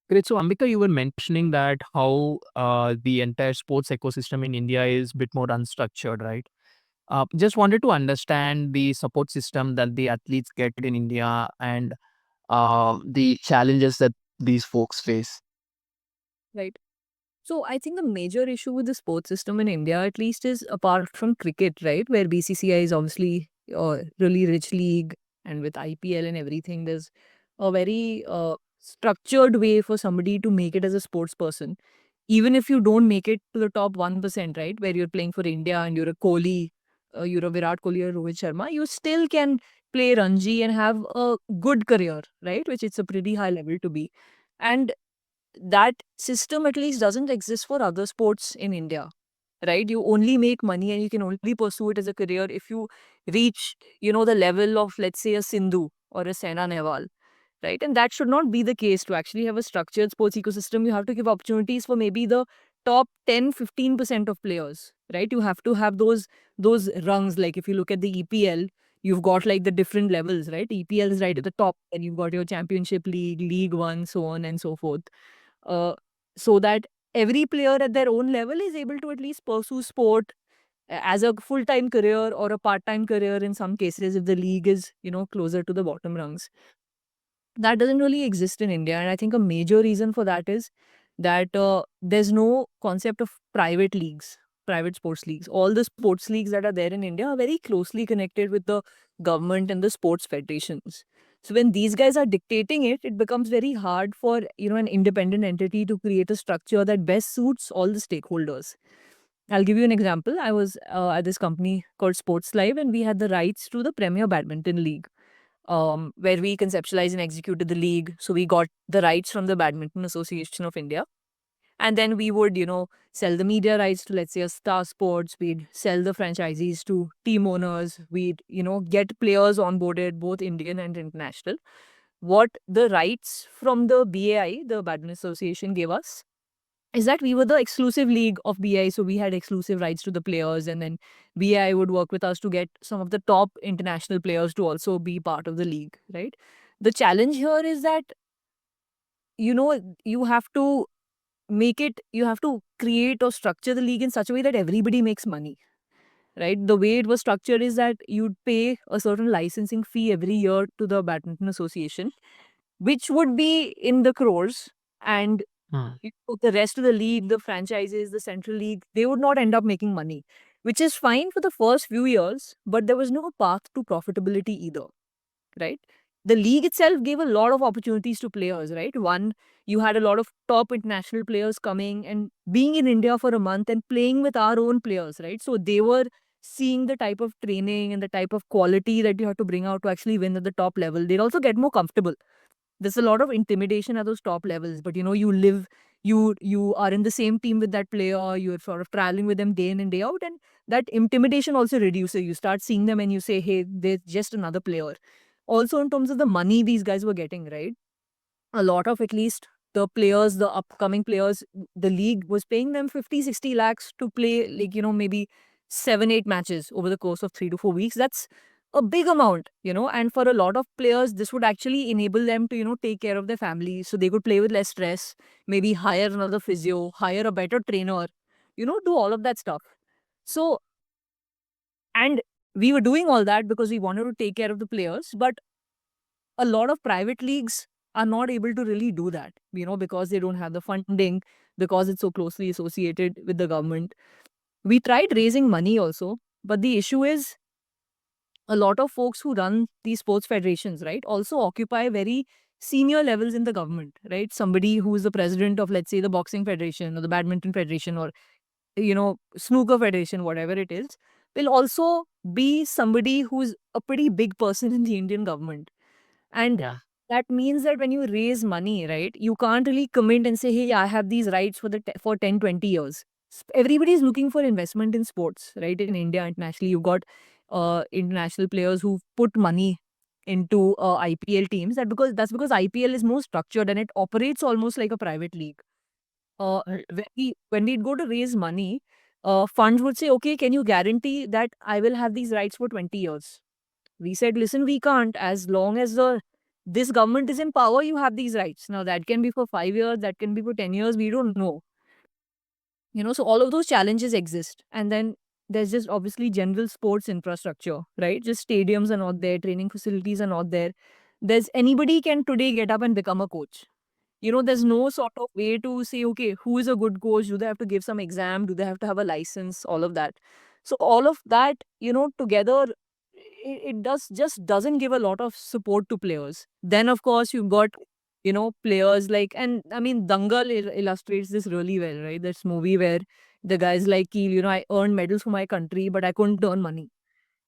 Great. So, Ambika, you were mentioning that how the entire sports ecosystem in India is a bit more unstructured, right? Just wanted to understand the support system that the athletes get in India and the challenges that these folks face. Right. So I think the major issue with the sports system in India, at least, is apart from cricket, right, where BCCI is obviously a really rich league, and with IPL and everything, there's a very structured way for somebody to make it as a sports person. Even if you don't make it to the top 1%, right, where you're playing for India and you're a Kohli, you're a Virat Kohli or Rohit Sharma, you still can play Ranji and have a good career, right, which it's a pretty high level to be. And that system at least doesn't exist for other sports in India, right? You only make money and you can only pursue it as a career if you reach, the level of, let's say, a Sindhu or a Saina Nehwal, right? And that should not be the case. To actually have a structured sports ecosystem, you have to give opportunities for maybe the top 10-15% of players, right? You have to have those rungs. Like if you look at the EPL, you've got like the different levels, right? EPL is right at the top, and you've got your Championship League, League One, so on and so forth, uh, so that every player at their own level is able to at least pursue sport as a full-time career or a part-time career in some cases if the league is closer to the bottom rungs. That doesn't really exist in India, and I think a major reason for that is that there's no concept of private leagues, private sports leagues. All the sports leagues that are there in India are very closely connected with the government and the sports federations. So when these guys are dictating it, it becomes very hard for an independent entity to create a structure that best suits all the stakeholders. I'll give you an example. I was at this company called Sports Live, and we had the rights to the Premier Badminton League, where we conceptualized and executed the league. So we got the rights from the Badminton Association of India. And then we would, sell the media rights to, let's say, a Star Sports. We'd sell the franchisees to team owners. We'd, get players onboarded, both Indian and international. What the rights from the BAI, the Badminton Association, gave us is that we were the exclusive league of BI, so we had exclusive rights to the players, and then BI would work with us to get some of the top international players to also be part of the league, right? The challenge here is that, you have to you have to create or structure the league in such a way that everybody makes money, right? The way it was structured is that you'd pay a certain licensing fee every year to the Badminton Association, which would be in the crores. And Hmm. the rest of the league, the franchises, the central league, they would not end up making money, which is fine for the first few years, but there was no path to profitability either, right? The league itself gave a lot of opportunities to players, right? One, you had a lot of top international players coming and being in India for a month and playing with our own players, right? So they were seeing the type of training and the type of quality that you have to bring out to actually win at the top level. They'd also get more comfortable. There's a lot of intimidation at those top levels, but you are in the same team with that player, you're sort of traveling with them day in and day out, and that intimidation also reduces. You start seeing them and you say, hey, they're just another player. Also, in terms of the money these guys were getting, right, a lot of, at least the players, the upcoming players, the league was paying them 50-60 lakhs to play, like, maybe 7-8 matches over the course of 3 to 4 weeks. That's a big amount, and for a lot of players, this would actually enable them to, take care of their families so they could play with less stress, maybe hire another physio, hire a better trainer, do all of that stuff. So, and we were doing all that because we wanted to take care of the players, but a lot of private leagues are not able to really do that, because they don't have the funding, because it's so closely associated with the government. We tried raising money also, but the issue is a lot of folks who run these sports federations, right, also occupy very senior levels in the government, right? Somebody who is the president of, let's say, the boxing federation or the badminton federation or, snooker federation, whatever it is, will also be somebody who's a pretty big person in the Indian government. And Yeah. that means that when you raise money, right, you can't really commit and say, hey, I have these rights for for 10, 20 years. Everybody is looking for investment in sports, right? In India, internationally, you've got international players who put money into IPL teams. That's because IPL is more structured and it operates almost like a private league. When we'd go to raise money, funds would say, okay, can you guarantee that I will have these rights for 20 years? We said, listen, we can't. As long as the this government is in power, you have these rights. Now that can be for 5 years, that can be for 10 years, we don't know. So all of those challenges exist. And then there's just obviously general sports infrastructure, right? Just stadiums are not there, training facilities are not there. There's anybody can today get up and become a coach. There's no sort of way to say, okay, who is a good coach? Do they have to give some exam? Do they have to have a license? All of that. So all of that, together, it doesn't give a lot of support to players. Then of course you've got, players like, and I mean, Dangal illustrates this really well, right? This movie where the guys like Keel, I earned medals for my country, but I couldn't earn money.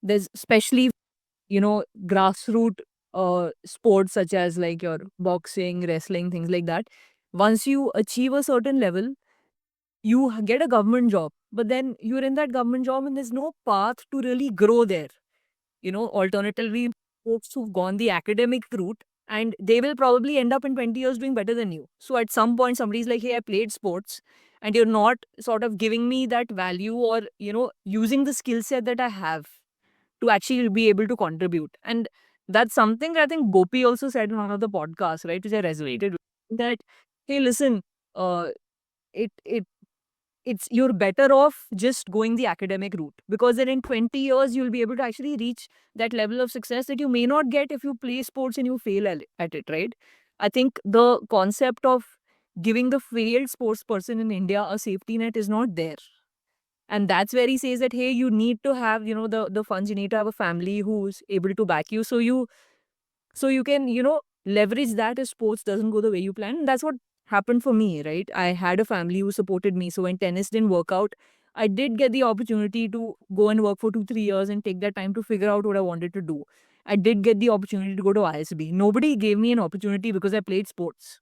There's especially, grassroots sports such as like your boxing, wrestling, things like that. Once you achieve a certain level, you get a government job, but then you're in that government job and there's no path to really grow there. Alternatively, folks who've gone the academic route, and they will probably end up in 20 years doing better than you. So at some point, somebody's like, hey, I played sports, and you're not sort of giving me that value or, using the skill set that I have to actually be able to contribute. And that's something I think Gopi also said in one of the podcasts, right, which I resonated with, that, hey, listen, uh, it it it's you're better off just going the academic route, because then in 20 years you'll be able to actually reach that level of success that you may not get if you play sports and you fail at it, right? I think the concept of giving the failed sports person in India a safety net is not there. And that's where he says that, hey, you need to have, the funds, you need to have a family who's able to back you, so you can, leverage that if sports doesn't go the way you plan. And that's what happened for me, right? I had a family who supported me. So when tennis didn't work out, I did get the opportunity to go and work for 2-3 years and take that time to figure out what I wanted to do. I did get the opportunity to go to ISB. Nobody gave me an opportunity because I played sports.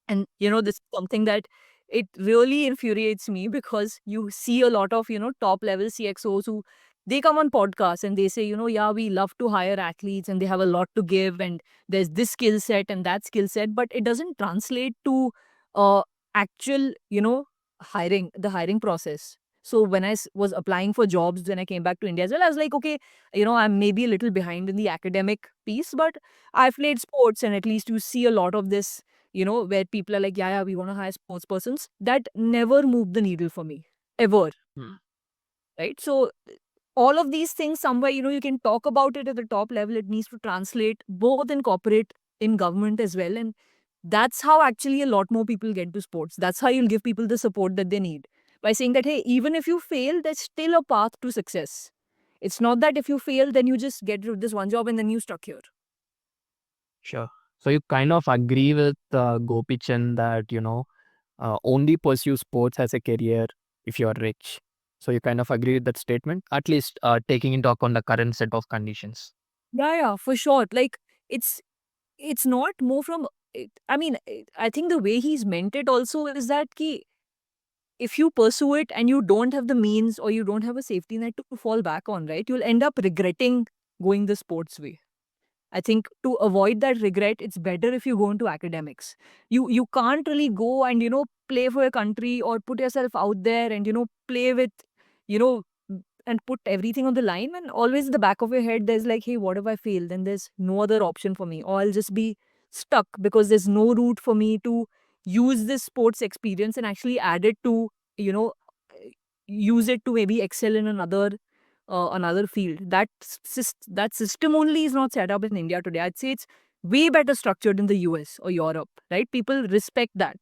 And this is something that it really infuriates me, because you see a lot of, top level CXOs who they come on podcasts and they say, yeah, we love to hire athletes and they have a lot to give, and there's this skill set and that skill set, but it doesn't translate to actual, hiring, the hiring process. So when I was applying for jobs when I came back to India as well, I was like, okay, I'm maybe a little behind in the academic piece, but I've played sports, and at least you see a lot of this, where people are like, yeah, yeah, we want to hire sports persons. That never moved the needle for me, ever. Hmm. Right. So, all of these things, somewhere, you can talk about it at the top level. It needs to translate both in corporate, in government as well. And that's how actually a lot more people get to sports. That's how you'll give people the support that they need, by saying that, hey, even if you fail, there's still a path to success. It's not that if you fail, then you just get this one job and then you stuck here. Sure. So you kind of agree with Gopi Chand that, only pursue sports as a career if you're rich. So you kind of agree with that statement, at least taking into account the current set of conditions. Yeah, yeah, for sure. Like, it's it's not more from I mean, I think the way he's meant it also is that ki, if you pursue it and you don't have the means or you don't have a safety net to fall back on, right, you'll end up regretting going the sports way. I think to avoid that regret, it's better if you go into academics. You can't really go and play for your country or put yourself out there and play with you know and put everything on the line, and always in the back of your head there's like, hey, what if I fail? Then there's no other option for me, or I'll just be stuck because there's no route for me to use this sports experience and actually add it to you know use it to maybe excel in another field. That system only is not set up in India today. I'd say it's way better structured in the US or Europe, right? People respect that.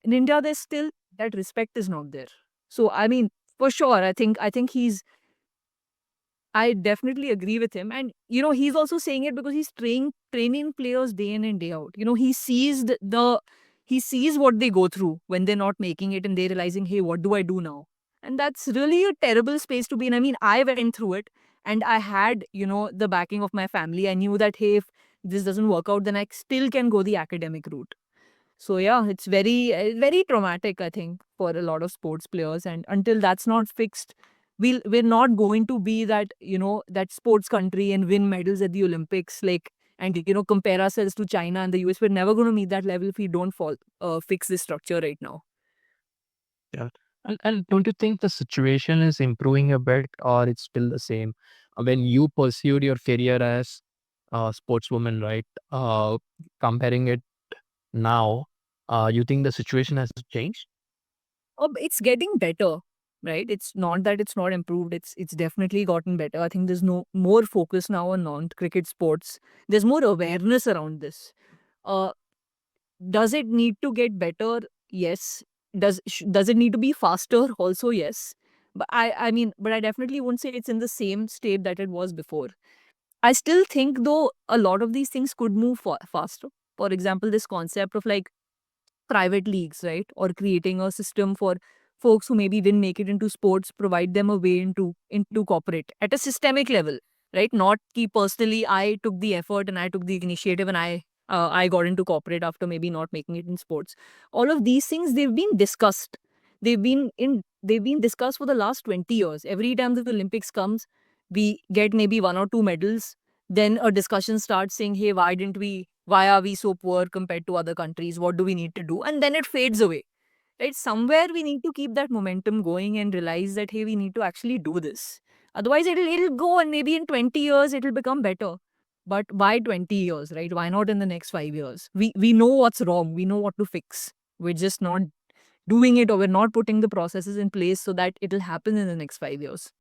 In India, there's still that respect is not there. So I mean, for sure, I think I definitely agree with him. And he's also saying it because he's training players day in and day out. He sees he sees what they go through when they're not making it and they're realizing, hey, what do I do now? And that's really a terrible space to be in. I mean, I went through it and I had, the backing of my family. I knew that, hey, if this doesn't work out, then I still can go the academic route. So yeah, it's very traumatic, I think, for a lot of sports players. And until that's not fixed, we're not going to be that that sports country and win medals at the Olympics, like, and compare ourselves to China and the US. We're never going to meet that level if we don't fix this structure right now. Yeah. And don't you think the situation is improving a bit or it's still the same? When you pursued your career as sportswomen, right? Comparing it now, you think the situation has changed? It's getting better, right? It's not that it's not improved. It's definitely gotten better. I think there's no more focus now on non-cricket sports. There's more awareness around this. Uh, does it need to get better? Yes. Does it need to be faster? Also, yes. But I definitely won't say it's in the same state that it was before. I still think though a lot of these things could move faster. For example, this concept of like private leagues, right? Or creating a system for folks who maybe didn't make it into sports, provide them a way into corporate at a systemic level, right? Not key personally. I took the effort and I took the initiative and I got into corporate after maybe not making it in sports. All of these things they've been discussed. They've been discussed for the last 20 years. Every time the Olympics comes, we get maybe one or two medals. Then a discussion starts saying, hey, why are we so poor compared to other countries? What do we need to do? And then it fades away, right? Somewhere we need to keep that momentum going and realize that, hey, we need to actually do this. Otherwise, it'll go and maybe in 20 years it'll become better. But why 20 years, right? Why not in the next 5 years? We know what's wrong. We know what to fix. We're just not doing it, or we're not putting the processes in place so that it'll happen in the next 5 years.